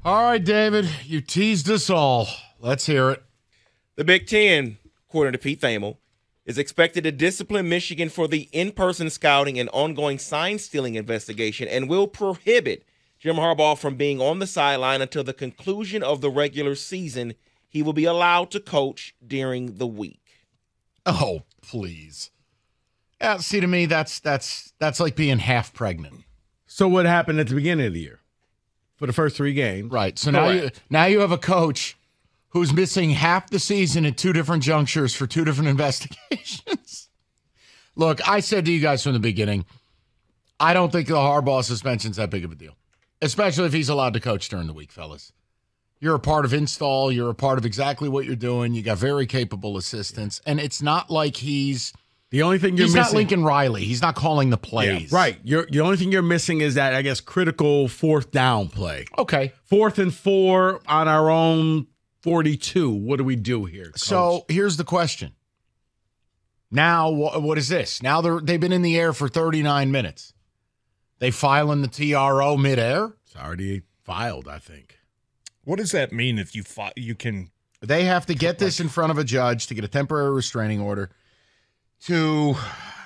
All right, David, you teased us all. Let's hear it. The Big Ten, according to Pete Thamel, is expected to discipline Michigan for the in-person scouting and ongoing sign-stealing investigation and will prohibit Jim Harbaugh from being on the sideline until the conclusion of the regular season. He will be allowed to coach during the week. Oh, please. See, to me, that's like being half pregnant. So what happened at the beginning of the year for the first 3 games? Right. So now you have a coach who's missing half the season at 2 different junctures for 2 different investigations. Look, I said to you guys from the beginning, I don't think the Harbaugh suspension's that big of a deal, especially if he's allowed to coach during the week, fellas. You're a part of install. You're a part of exactly what you're doing. You got very capable assistants, and it's not like he's the only thing you're missing. He's not Lincoln Riley. He's not calling the plays. Yeah, right. The only thing you're missing is that, I guess, critical 4th down play. Okay. 4th and 4 on our own 42. What do we do here, Coach? So here's the question. Now, what is this? Now they've been in the air for 39 minutes. They file in the TRO midair? It's already filed, I think. What does that mean if you can? They have to get this in front of a judge to get a temporary restraining order to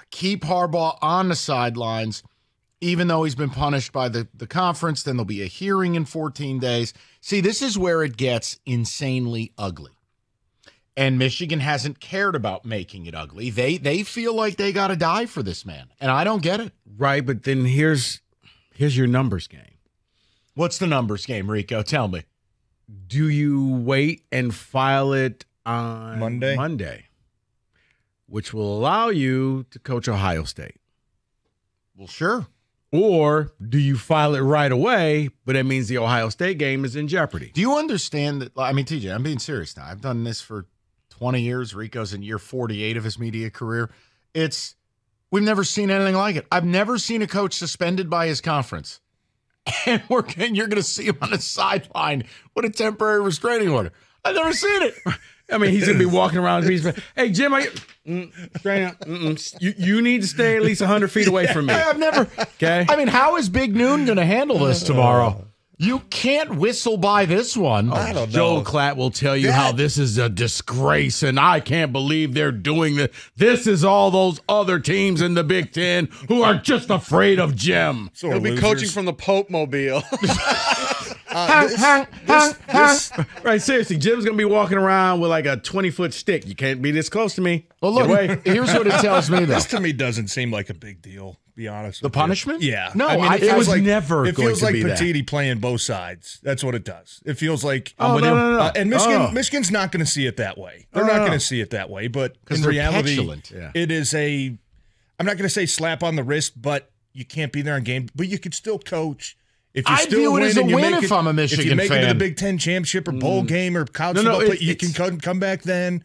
keep Harbaugh on the sidelines, even though he's been punished by the conference. Then there'll be a hearing in 14 days. See, this is where it gets insanely ugly. And Michigan hasn't cared about making it ugly. They feel like they got to die for this man, and I don't get it. Right, but then here's your numbers game. What's the numbers game, Rico? Tell me. Do you wait and file it on Monday, which will allow you to coach Ohio State? Well, sure. Or do you file it right away, but it means the Ohio State game is in jeopardy? Do you understand that? I mean, TJ, I'm being serious now. I've done this for 20 years. Rico's in year 48 of his media career. We've never seen anything like it. I've never seen a coach suspended by his conference. And you're going to see him on the sideline with a temporary restraining order. I've never seen it. I mean, he's going to be walking around. Hey, Jim, you need to stay at least 100 feet away from me. I've never. Okay. I mean, how is Big Noon going to handle this tomorrow? You can't whistle by this one. I don't know. Joel Klatt will tell you how this is a disgrace, and I can't believe they're doing this. This is all those other teams in the Big Ten who are just afraid of Jim. He'll be coaching from the Pope Mobile. Right, seriously, Jim's going to be walking around with like a 20-foot stick. You can't be this close to me. Well, look, here's what it tells me, though. This to me doesn't seem like a big deal, be honest. The punishment? Yeah. No, I mean, it was never It going feels to like be that. Petiti playing both sides. That's what it does. It feels like. No. And Michigan's not going to see it that way. They're not going to see it that way. But in reality, it is I'm not going to say slap on the wrist, but you can't be there on game. But you could still coach. If you view it as a win if I'm a Michigan fan. If you make it to the Big Ten championship or bowl game or college football play, you can come back then.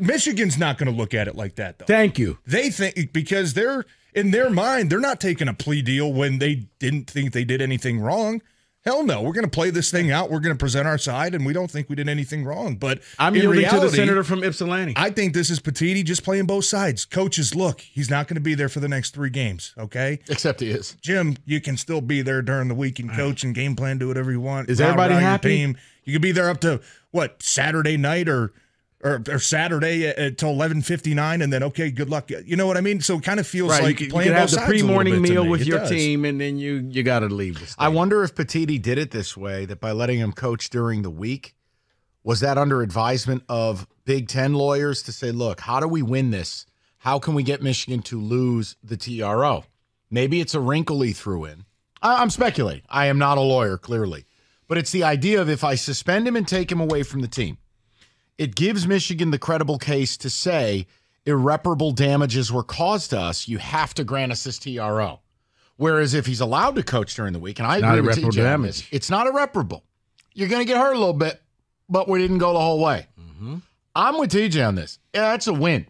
Michigan's not going to look at it like that, though. Thank you. They think because they're in their mind, they're not taking a plea deal when they didn't think they did anything wrong. Hell no, we're going to play this thing out. We're going to present our side, and we don't think we did anything wrong. But I'm yielding to the senator from Ypsilanti. I think this is Petiti just playing both sides. Coaches, look, he's not going to be there for the next 3 games, okay? Except he is. Jim, you can still be there during the week and coach and game plan, do whatever you want. Is everybody happy? You could be there up to, Saturday night or Saturday until 11:59, and then okay, good luck. You know what I mean? So it kind of feels like you playing can have both the sides pre-morning meal with your does. team, and then you got to leave the state. I wonder if Petiti did it this way, that by letting him coach during the week, was that under advisement of Big Ten lawyers to say, look, how do we win this? How can we get Michigan to lose the TRO? Maybe it's a wrinkle he threw in. I'm speculating. I am not a lawyer, clearly. But it's the idea of if I suspend him and take him away from the team, it gives Michigan the credible case to say irreparable damages were caused to us. You have to grant us this TRO. Whereas if he's allowed to coach during the week, and I agree with TJ on this, it's not irreparable. You're going to get hurt a little bit, but we didn't go the whole way. Mm-hmm. I'm with TJ on this. Yeah, that's a win.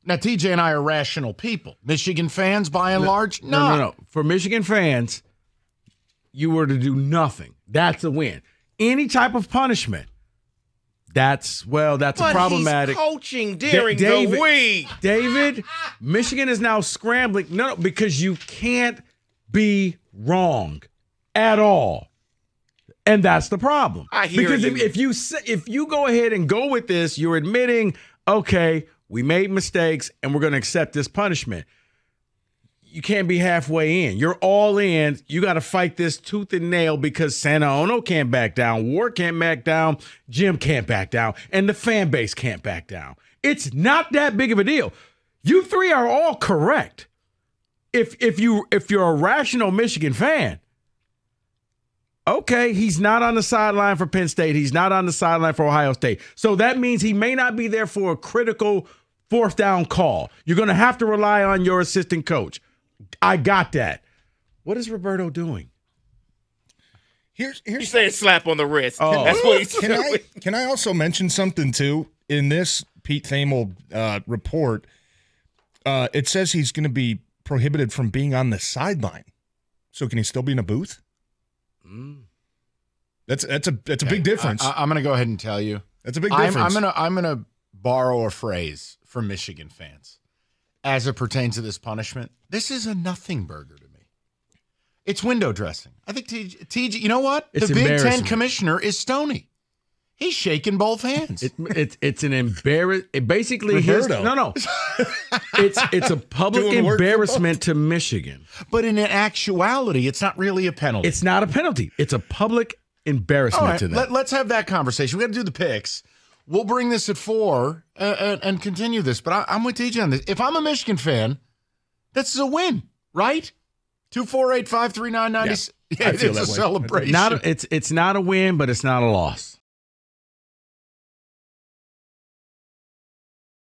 Now, TJ and I are rational people. Michigan fans, by and large, no. For Michigan fans, you were to do nothing. That's a win. Any type of punishment, that's problematic. He's coaching during the week. David, Michigan is now scrambling. No, because you can't be wrong at all. And that's the problem. I hear because you. if you go ahead and go with this, you're admitting, okay, we made mistakes and we're going to accept this punishment. You can't be halfway in. You're all in. You got to fight this tooth and nail because Sanaono can't back down. Ward can't back down. Jim can't back down. And the fan base can't back down. It's not that big of a deal. You three are all correct. If you're a rational Michigan fan, okay, he's not on the sideline for Penn State. He's not on the sideline for Ohio State. So that means he may not be there for a critical fourth down call. You're going to have to rely on your assistant coach. I got that. What is Roberto doing? Here's He's saying slap on the wrist. Oh. That's what he's doing. Can I also mention something too? In this Pete Thamel report, it says he's going to be prohibited from being on the sideline. So can he still be in a booth? That's a big difference. I'm going to go ahead and tell you. That's a big difference. I'm gonna borrow a phrase from Michigan fans as it pertains to this punishment. This is a nothing burger to me. It's window dressing. I think TJ, you know what? It's the Big Ten commissioner is Stoney. He's shaking both hands. It's an embarrassment. Basically, Roberto. It's a public embarrassment to Michigan. But in actuality, it's not really a penalty. It's not a penalty. It's a public embarrassment to them. Let's have that conversation. We got to do the picks. We'll bring this at 4 and continue this. But I'm with TJ on this. If I'm a Michigan fan, this is a win, right? 248-539-90. Yeah, It's a celebration. It's not a win, but it's not a loss.